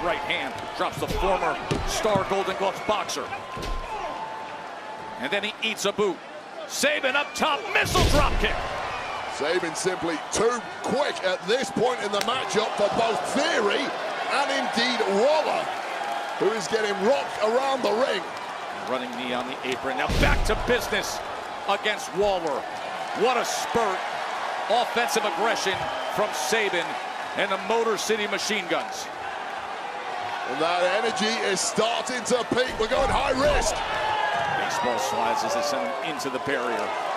right hand. Drops the former star Golden Gloves boxer. And then he eats a boot. Sabin up top, missile drop kick. Sabin simply too quick at this point in the matchup for both Theory and indeed Waller, who is getting rocked around the ring. Running knee on the apron. Now back to business against Waller. What a spurt. Offensive aggression from Sabin and the Motor City Machine Guns. And that energy is starting to peak. We're going high risk. Baseball slides as they send him into the barrier.